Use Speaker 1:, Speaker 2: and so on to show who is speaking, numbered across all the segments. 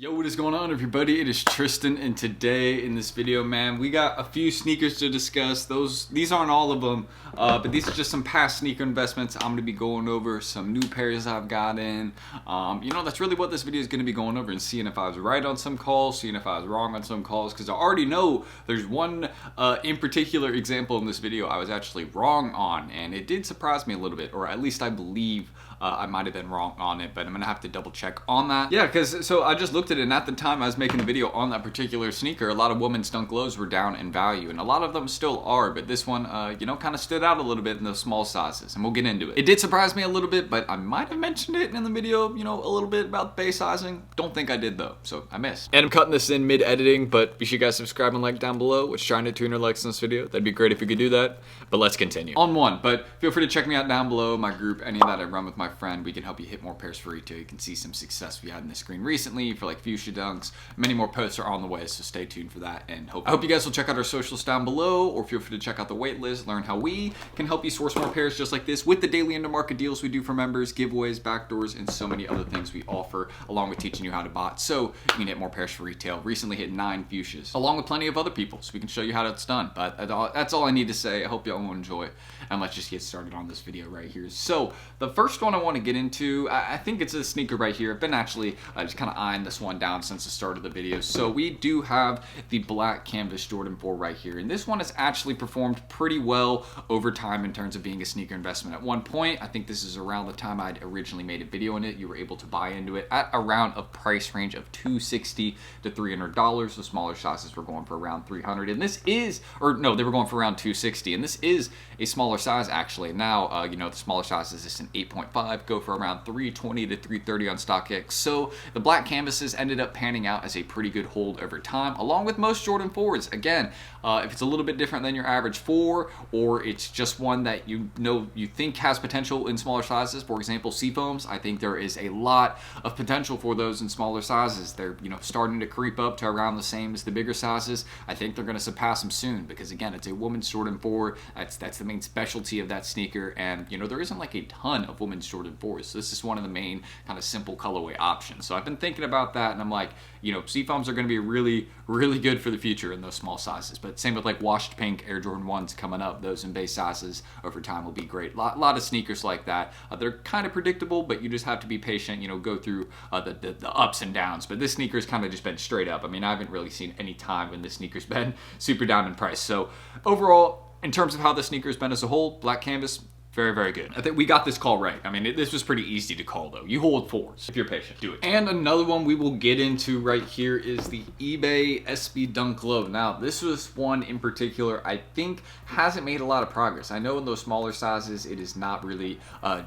Speaker 1: Yo, what is going on, everybody? It is Tristan, and today in this video, man, we got a few sneakers to discuss. These aren't all of them, but these are just some past sneaker investments. I'm gonna be going over some new pairs I've got in. That's really what this video is gonna be going over, and seeing if I was right on some calls, seeing if I was wrong on some calls, because I already know there's one in particular example in this video I was actually wrong on, and it did surprise me a little bit, or at least I believe I might have been wrong on it, but I'm gonna have to double check on that. Yeah, because so I just looked at it, and at the time I was making a video on that particular sneaker, a lot of women's Undone Glows were down in value, and a lot of them still are, but this one, kind of stood out a little bit in those small sizes, and we'll get into it. It did surprise me a little bit, but I might have mentioned it in the video, a little bit about base sizing. Don't think I did though, so I missed. And I'm cutting this in mid-editing, but be sure you guys subscribe and like down below. We're trying to 200 likes in this video. That'd be great if you could do that, but let's continue. On one, but feel free to check me out down below, my group, any of that I run with my friend. We can help you hit more pairs for retail. You can see some success we had in the screen recently for like fuchsia dunks. Many more posts are on the way, so stay tuned for that. And I hope you guys will check out our socials down below, or feel free to check out the wait list, learn how we can help you source more pairs just like this with the daily under market deals we do for members, giveaways, backdoors, and so many other things we offer, along with teaching you how to bot so you can hit more pairs for retail. Recently hit 9 fuchsias, along with plenty of other people, so we can show you how it's done. But that's all I need to say. I hope y'all will enjoy, and let's just get started on this video right here. So the first one I want to get into, I think it's a sneaker right here. I've been actually just kind of eyeing this one down since the start of the video. So we do have the black canvas Jordan 4 right here, and this one has actually performed pretty well over time in terms of being a sneaker investment. At one point, I think this is around the time I'd originally made a video on it, you were able to buy into it at around a price range of $260 to $300. The smaller sizes were going for around $300, and this is, or no, they were going for around $260, and this is a smaller size actually. Now, the smaller sizes is an 8.5, go for around $320 to $330 on StockX. So the black canvases ended up panning out as a pretty good hold over time, along with most Jordan 4s. Again, if it's a little bit different than your average 4, or it's just one that you think has potential in smaller sizes, for example, Seafoams, I think there is a lot of potential for those in smaller sizes. They're starting to creep up to around the same as the bigger sizes. I think they're going to surpass them soon, because again, it's a women's Jordan 4. That's the main specialty of that sneaker, and there isn't like a ton of women's Jordan 4s, so this is one of the main kind of simple colorway options. So I've been thinking about that, and I'm like, Seafoams are going to be really, really good for the future in those small sizes. But same with like washed pink Air Jordan 1s coming up. Those in base sizes over time will be great. A lot of sneakers like that. They're kind of predictable, but you just have to be patient, go through the ups and downs. But this sneaker's kind of just been straight up. I mean, I haven't really seen any time when this sneaker's been super down in price. So overall, in terms of how the sneaker's been as a whole, black canvas, very, very good. I think we got this call right. I mean, this was pretty easy to call though. You hold 4s. If you're patient, do it. And another one we will get into right here is the eBay SB Dunk Glow. Now, this was one in particular I think hasn't made a lot of progress. I know in those smaller sizes, it is not really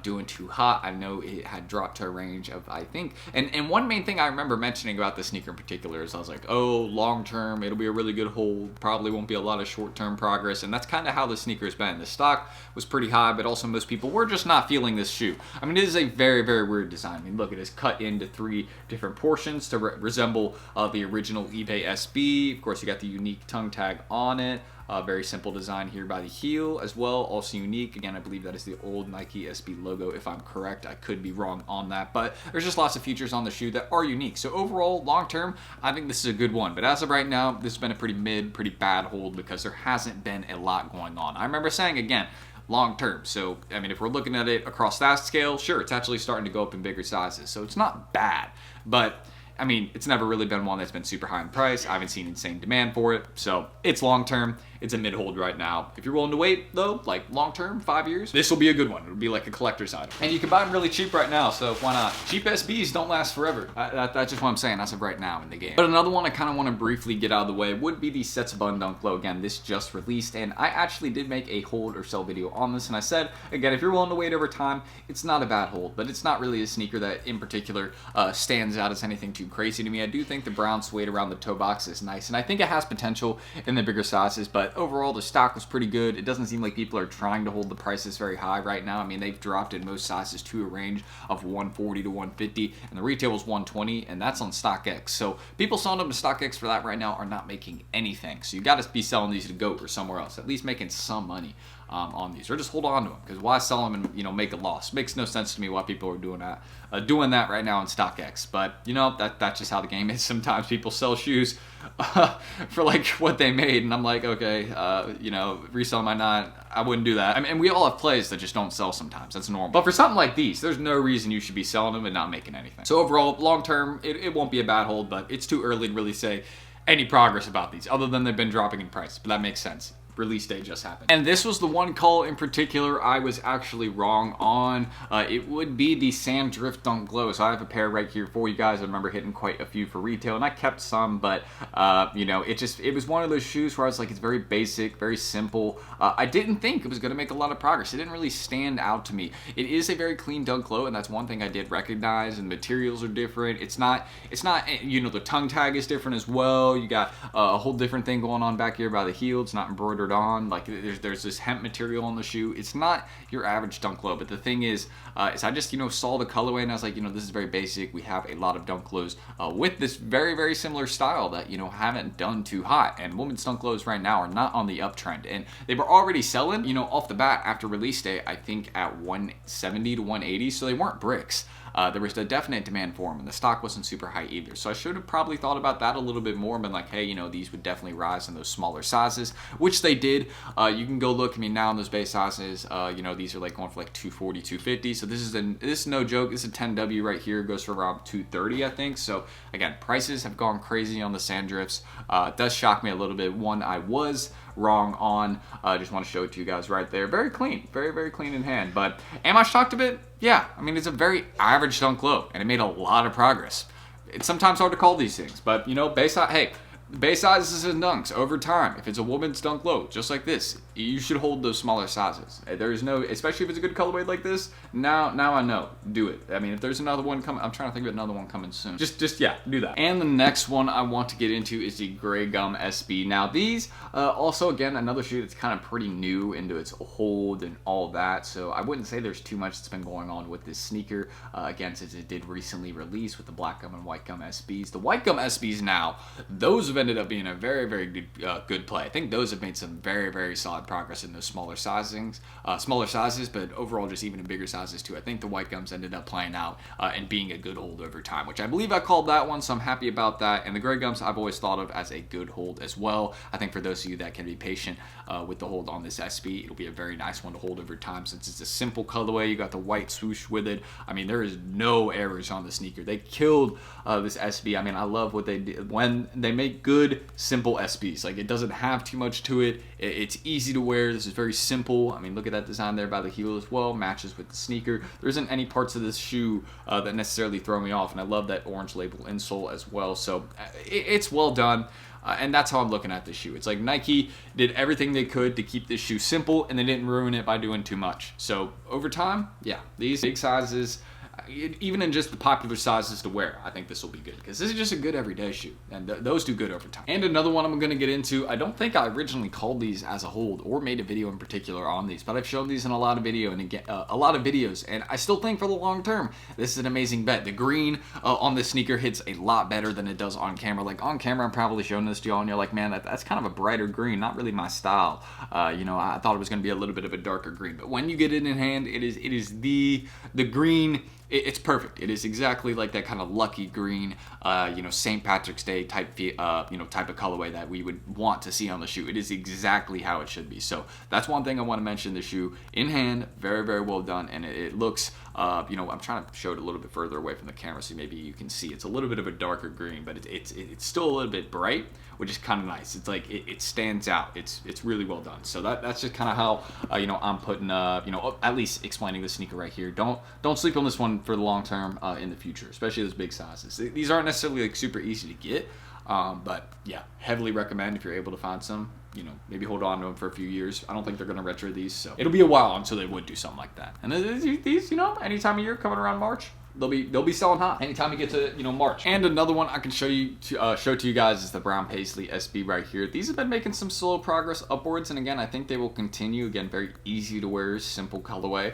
Speaker 1: doing too hot. I know it had dropped to a range of, I think, and one main thing I remember mentioning about this sneaker in particular is I was like, oh, long term, it'll be a really good hold. Probably won't be a lot of short-term progress. And that's kind of how the sneaker's been. The stock was pretty high, but also most people were just not feeling this shoe. I mean, it is a very, very weird design. I mean, look, it is cut into 3 different portions to resemble the original eBay SB. Of course, you got the unique tongue tag on it. Very simple design here by the heel as well, also unique. Again, I believe that is the old Nike SB logo, if I'm correct. I could be wrong on that, but there's just lots of features on the shoe that are unique. So overall, long term, I think this is a good one. But as of right now, this has been a pretty bad hold, because there hasn't been a lot going on. I remember saying, again, long term. So, I mean, if we're looking at it across that scale, sure, it's actually starting to go up in bigger sizes. So it's not bad, but I mean, it's never really been one that's been super high in price. I haven't seen insane demand for it. So it's long term. It's a mid-hold right now. If you're willing to wait, though, like long-term, 5 years, this will be a good one. It'll be like a collector's item. And you can buy them really cheap right now, so why not? Cheap SBs don't last forever. That's just what I'm saying. That's of right now in the game. But another one I kind of want to briefly get out of the way would be the sets of Undone Glow. Again, this just released, and I actually did make a hold or sell video on this, and I said, again, if you're willing to wait over time, it's not a bad hold, but it's not really a sneaker that in particular stands out as anything too crazy to me. I do think the brown suede around the toe box is nice, and I think it has potential in the bigger sizes, but overall, the stock was pretty good. It doesn't seem like people are trying to hold the prices very high right now. I mean, they've dropped in most sizes to a range of 140 to 150, and the retail was 120, and that's on StockX. So people selling them to StockX for that right now are not making anything. So you got to be selling these to GOAT or somewhere else, at least making some money. on these, or just hold on to them, because why sell them and, you know, make a loss? Makes no sense to me why people are doing that right now in StockX. But you know, that's just how the game is. Sometimes people sell shoes for like what they made, and I'm like, okay, you know, resell them, I wouldn't do that. I mean, and we all have plays that just don't sell sometimes. That's normal. But for something like these, there's no reason you should be selling them and not making anything. So overall, long term, it won't be a bad hold, but it's too early to really say any progress about these, other than they've been dropping in price. But that makes sense. Release date just happened. And this was the one call in particular I was actually wrong on. It would be the Sand Undone Glow. So I have a pair right here for you guys. I remember hitting quite a few for retail, and I kept some, but you know, it was one of those shoes where I was like, it's very basic, very simple. I didn't think it was gonna make a lot of progress. It didn't really stand out to me. It is a very clean Dunk Glow, and that's one thing I did recognize, and the materials are different. It's not, you know, the tongue tag is different as well. You got a whole different thing going on back here by the heel. It's not embroidered on, like there's this hemp material on the shoe. It's not your average Dunk Glow, but the thing is I just, you know, saw the colorway and I was like, you know, this is very basic. We have a lot of Dunk Glows with this very, very similar style that, you know, haven't done too hot, and women's Dunk Glows right now are not on the uptrend, and they were already selling, you know, off the bat after release day, I think at 170 to 180, so they weren't bricks. There was a definite demand for them, and the stock wasn't super high either. So I should have probably thought about that a little bit more and been like, hey, you know, these would definitely rise in those smaller sizes, which they did. You can go look. I mean, now in those base sizes, you know, these are like going for like 240, 250. So this is no joke. This is a 10W right here. It goes for around 230, I think. So again, prices have gone crazy on the sand drifts. It does shock me a little bit. One I was wrong on. I just want to show it to you guys right there. Very clean, very, very clean in hand. But am I shocked a bit? Yeah, I mean, it's a very average Dunk Glow, and it made a lot of progress. It's sometimes hard to call these things, but you know, base sizes and dunks over time. If it's a woman's Dunk Glow, just like this, you should hold those smaller sizes. There is no, especially if it's a good colorway like this. Now I know, do it. I mean, if there's another one coming, I'm trying to think of another one coming soon. Just yeah, do that. And the next one I want to get into is the Grey Gum SB. Now these, also again, another shoe that's kind of pretty new into its hold and all that. So I wouldn't say there's too much that's been going on with this sneaker. Again, since it did recently release with the Black Gum and White Gum SBs. The White Gum SBs now, those have ended up being a very, very good play. I think those have made some very, very solid progress in those smaller sizes, but overall just even in bigger sizes too. I think the White Gums ended up playing out and being a good hold over time, which I believe I called that one, so I'm happy about that. And the Grey Gums I've always thought of as a good hold as well. I think for those of you that can be patient with the hold on this SB, it'll be a very nice one to hold over time since it's a simple colorway. You got the white swoosh with it. I mean, there is no errors on the sneaker. They killed this SB. I mean, I love what they did when they make good, simple SBs. Like, it doesn't have too much to it. It's easy to wear. This is very simple. I mean, look at that design there by the heel as well. Matches with the sneaker. There isn't any parts of this shoe that necessarily throw me off, and I love that orange label insole as well. So it's well done. And that's how I'm looking at this shoe. It's like Nike did everything they could to keep this shoe simple, and they didn't ruin it by doing too much. So over time, yeah, these big sizes, even in just the popular sizes to wear, I think this will be good, because this is just a good everyday shoe, and those do good over time. And another one I'm going to get into, I don't think I originally called these as a hold or made a video in particular on these, but I've shown these in a lot of videos, and I still think for the long term, this is an amazing bet. The green on this sneaker hits a lot better than it does on camera. Like on camera, I'm probably showing this to y'all, and you're like, man, that's kind of a brighter green, not really my style. You know, I thought it was going to be a little bit of a darker green, but when you get it in hand, it is the green. It's perfect. It is exactly like that kind of lucky green, you know, St. Patrick's Day type, you know, type of colorway that we would want to see on the shoe. It is exactly how it should be. So that's one thing I want to mention. The shoe in hand, very, very well done, and it looks, you know, I'm trying to show it a little bit further away from the camera so maybe you can see. It's a little bit of a darker green, but it's still a little bit bright, which is kind of nice. It's like it stands out. It's really well done. So that's just kind of how you know, I'm putting you know, at least explaining the sneaker right here. Don't sleep on this one for the long term in the future, especially those big sizes. These aren't necessarily like super easy to get, but yeah, heavily recommend if you're able to find some. You know, maybe hold on to them for a few years. I don't think they're going to retro these, so it'll be a while until they would do something like that. And these, you know, any time of year coming around March, they'll be selling hot anytime you get to, you know, March. And another one I can show to you guys is the brown Paisley SB right here. These have been making some slow progress upwards, and again, I think they will continue. Again, very easy to wear, simple colorway.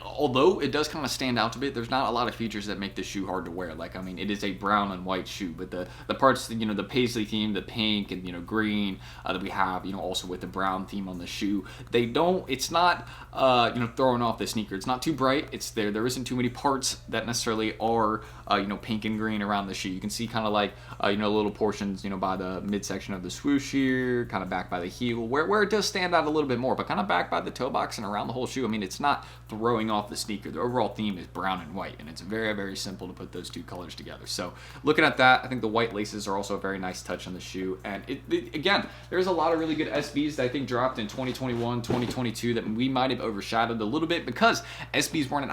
Speaker 1: Although it does kind of stand out a bit, there's not a lot of features that make this shoe hard to wear. Like, I mean, it is a brown and white shoe, but the parts, you know, the Paisley theme, the pink and, you know, green that we have, you know, also with the brown theme on the shoe, it's not, you know, throwing off the sneaker. It's not too bright. It's there isn't too many parts that necessarily are, you know, pink and green around the shoe. You can see kind of like, you know, little portions, you know, by the midsection of the swoosh here, kind of back by the heel, where it does stand out a little bit more, but kind of back by the toe box and around the whole shoe. I mean, it's not throwing off the sneaker. The overall theme is brown and white, and it's very, very simple to put those two colors together. So looking at that, I think the white laces are also a very nice touch on the shoe. And again, there's a lot of really good SBs that I think dropped in 2021, 2022 that we might have overshadowed a little bit because SBs weren't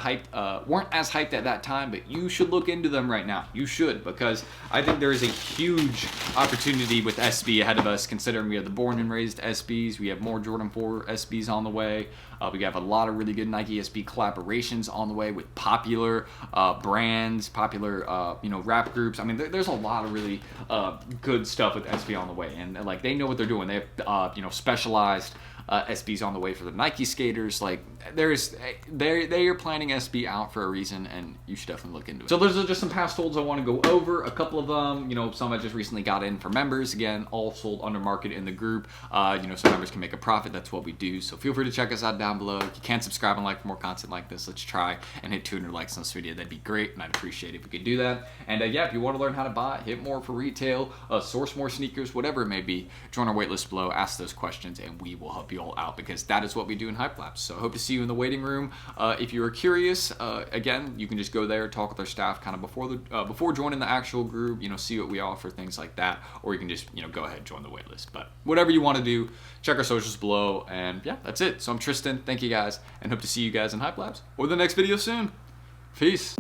Speaker 1: as hyped at that time, but you should look into them right now. You should, because I think there is a huge opportunity with SB ahead of us, considering we have the born and raised SBs, we have more Jordan 4 SBs on the way, we have a lot of really good Nike SB collaborations on the way with popular brands, popular you know, rap groups. I mean, there's a lot of really good stuff with SB on the way, and like they know what they're doing. They have you know, specialized SBs on the way for the Nike skaters. Like they are planning SB out for a reason, and you should definitely look into it. So those are just some past holds I want to go over. A couple of them, you know, some I just recently got in for members. Again, all sold under market in the group. You know, so members can make a profit. That's what we do. So feel free to check us out down below. If you can, subscribe and like for more content like this. Let's try and hit 200 likes on this video. That'd be great, and I'd appreciate it if we could do that. And yeah, if you want to learn how to buy, hit more for retail, source more sneakers, whatever it may be, join our waitlist below, ask those questions, and we will help you all out, because that is what we do in Hype Labs. So I hope to see you in the waiting room. If you are curious, again, you can just go there, talk with our staff kind of before joining the actual group, you know, see what we offer, things like that, or you can just, you know, go ahead and join the waitlist. But whatever you want to do, check our socials below, and yeah, that's it. So I'm Tristan. Thank you guys, and hope to see you guys in Hype Labs or the next video soon. Peace.